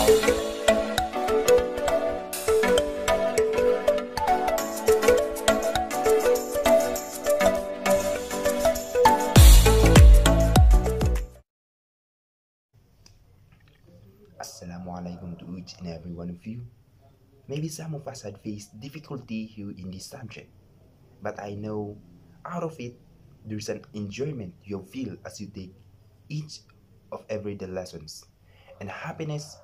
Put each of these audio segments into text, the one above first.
Assalamualaikum to each and every one of you. Maybe some of us had faced difficulty here in this subject, but I know out of it there's an enjoyment you'll feel as you take each of everyday lessons and happiness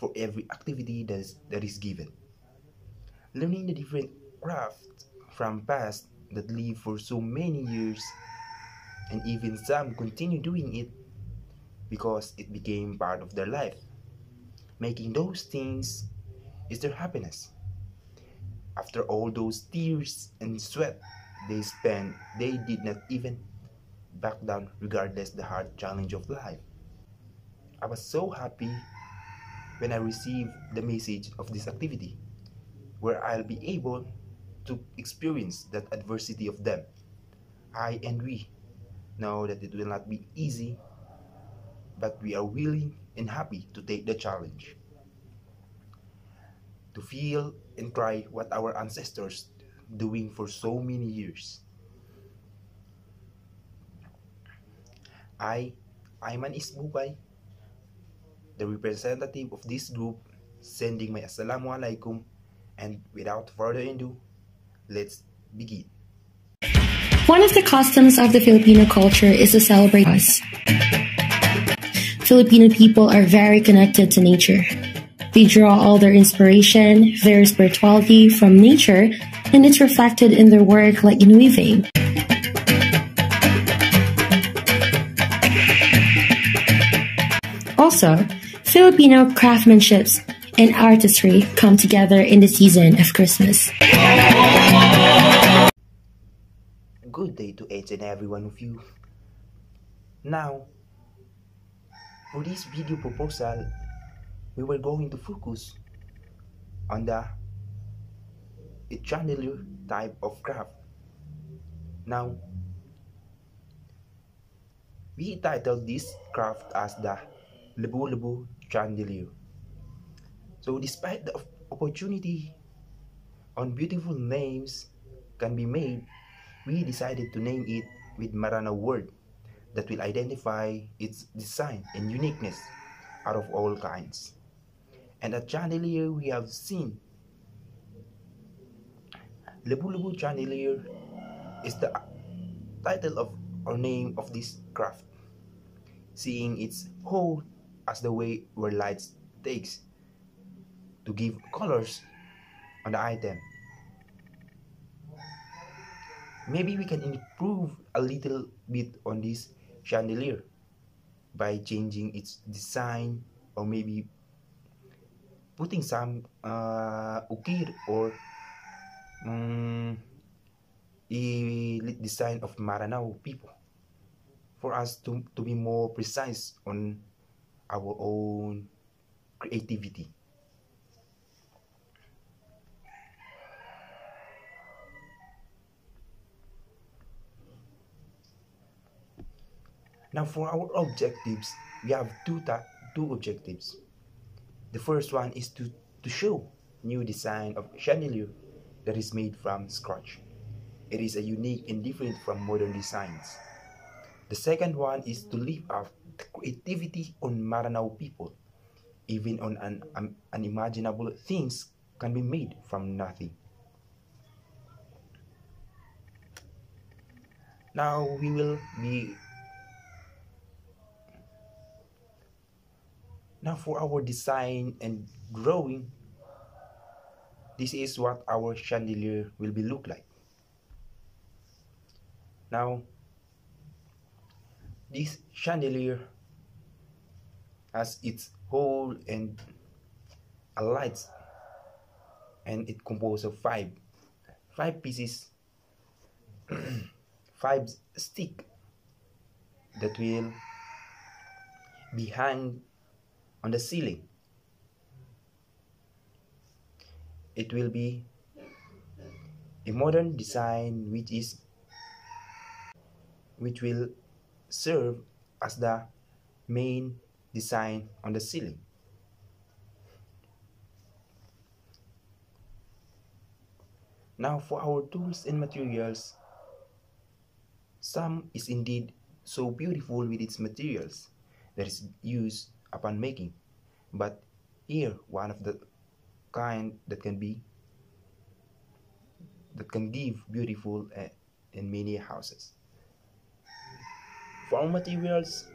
for every activity that is given. Learning the different crafts from past that live for so many years and even some continue doing it because it became part of their life. Making those things is their happiness. After all those tears and sweat they spent, they did not even back down regardless the hard challenge of life. I was so happy when I received the message of this activity, where I'll be able to experience that adversity of them. I and we know that it will not be easy, but we are willing and happy to take the challenge. To feel and try what our ancestors doing for so many years. I, Ayman Isbubay, the representative of this group, sending my Assalamu alaikum, and without further ado, let's begin. One of the customs of the Filipino culture is to celebrate us. Filipino people are very connected to nature. They draw all their inspiration, their spirituality from nature, and it's reflected in their work like in weaving. Also, Filipino craftsmanship and artistry come together in the season of Christmas. Good day to each and every one of you. Now, for this video proposal, we were going to focus on the chandelier type of craft. Now, we titled this craft as the Lebu-Lebu chandelier. So despite the opportunity on beautiful names can be made, we decided to name it with Maranao word that will identify its design and uniqueness out of all kinds. And at chandelier we have seen Lebu-Lebu chandelier is the title of or name of this craft, seeing its whole as the way where light takes to give colors on the item. Maybe we can improve a little bit on this chandelier by changing its design, or maybe putting some ukir or design of Maranao people for us to be more precise on our own creativity. Now for our objectives, we have two objectives. The first one is to show new design of chandelier that is made from scratch. It is a unique and different from modern designs. The second one is to live up the creativity on Maranao people. Even on unimaginable things can be made from nothing. Now we will be Now for our design and drawing, this is what our chandelier will be look like. Now, this chandelier has its hole and a light, and it composed of five pieces, five stick that will be hung on the ceiling. It will be a modern design which will serve as the main design on the ceiling. Now for our tools and materials, some is indeed so beautiful with its materials that is used upon making. But here one of the kind that can give beautiful in many houses. For our materials,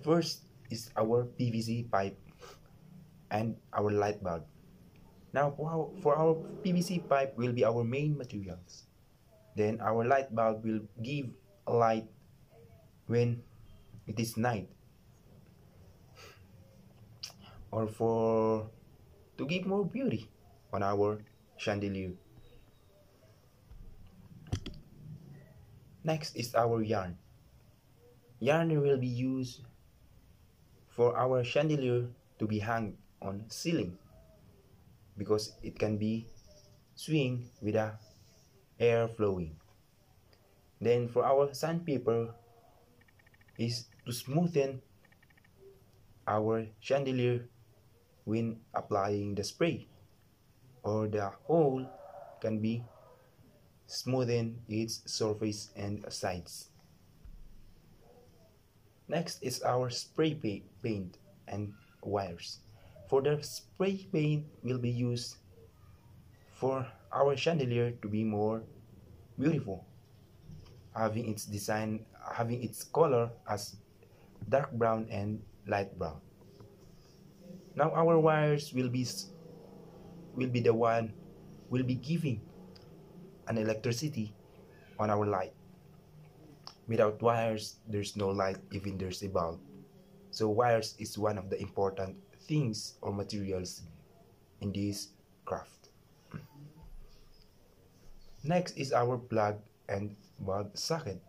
first is our PVC pipe and our light bulb. Now for our PVC pipe will be our main materials. Then our light bulb will give a light when it is night, or for to give more beauty on our chandelier. Next is our yarn. Yarn will be used for our chandelier to be hung on ceiling because it can be swing with a air flowing. Then for our sandpaper is to smoothen our chandelier when applying the spray, or the hole can be smoothen its surface and sides. Next is our spray paint and wires. For the spray paint will be used for our chandelier to be more beautiful, having its design, having its color as dark brown and light brown. Now our wires will be the one will be giving an electricity on our light. Without wires, there's no light even there's a bulb. So wires is one of the important things or materials in this craft. Next is our plug and bulb socket.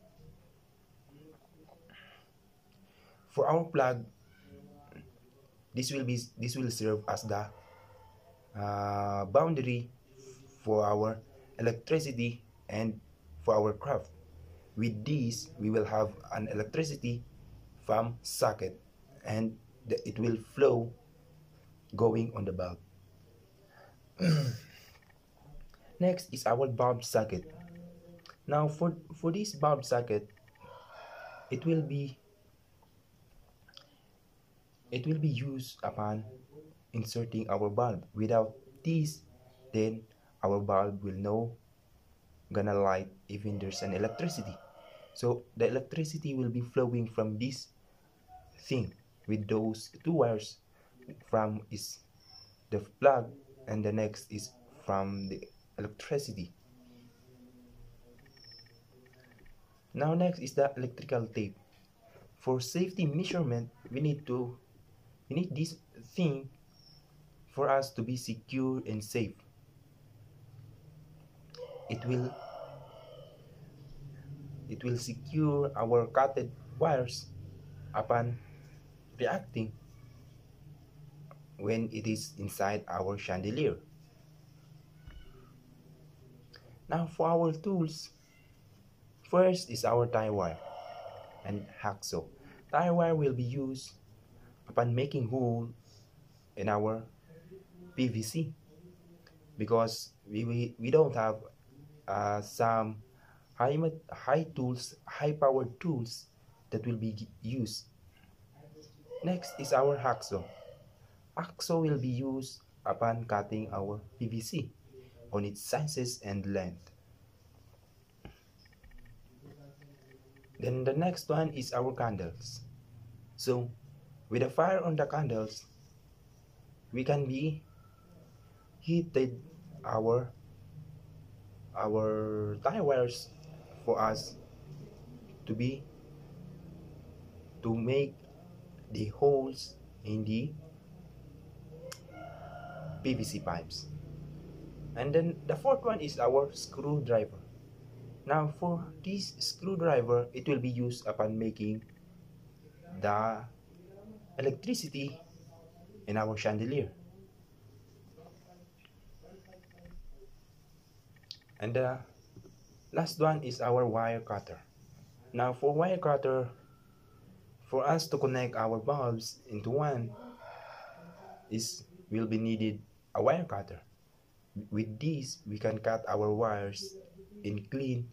For our plug, this will serve as the boundary for our electricity and for our craft. With this, we will have an electricity from socket, and it will flow going on the bulb. Next is our bulb socket. Now for this bulb socket, it will be used upon inserting our bulb. Without this, then our bulb will no gonna light even there's an electricity. So the electricity will be flowing from this thing with those two wires. From is the plug, and the next is from the electricity. Now next is the electrical tape. For safety measurement, we need this thing for us to be secure and safe. It will secure our cutted wires upon reacting when it is inside our chandelier. Now for our tools, first is our tie wire and hacksaw. Tie wire will be used upon making hole in our PVC because we don't have some high powered tools that will be used. Next is our hacksaw. Hacksaw will be used upon cutting our PVC on its sizes and length. Then the next one is our candles. So with a fire on the candles, we can be heated our tie wires for us to make the holes in the PVC pipes. And then the fourth one is our screwdriver. Now for this screwdriver, it will be used upon making the electricity in our chandelier. And the last one is our wire cutter. Now for wire cutter, for us to connect our bulbs into one will be needed a wire cutter. With this, we can cut our wires in clean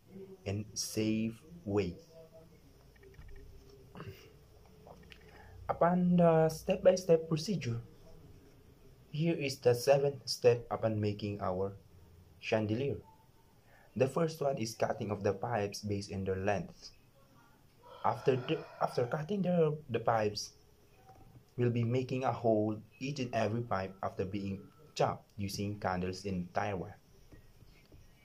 and safe way. Upon the step-by-step procedure, here is the seventh step upon making our chandelier. The first one is cutting of the pipes based on their length. After cutting the pipes, we'll be making a hole each and every pipe after being chopped using candles and tire wire.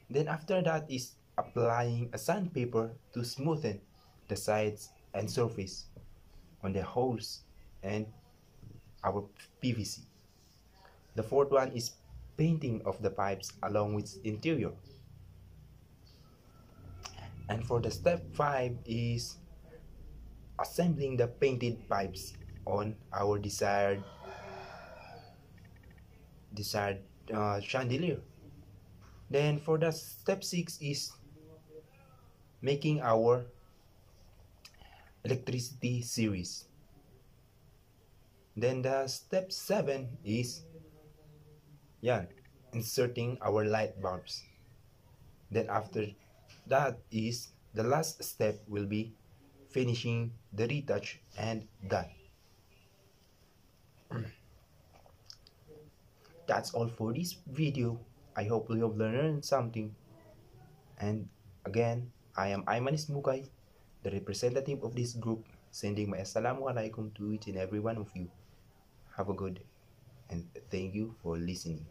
Then after that is applying a sandpaper to smoothen the sides and surface on the holes and our PVC. The fourth one is painting of the pipes along with interior. And for the step 5 is assembling the painted pipes on our desired chandelier. Then for the step 6 is making our electricity series. Then the step 7 is inserting our light bulbs. Then after that is the last step will be finishing the retouch and done. That's all for this video. I hope you have learned something. And again, I am Aymanis Mukay, the representative of this group, sending my assalamualaikum to each and every one of you. Have a good and thank you for listening.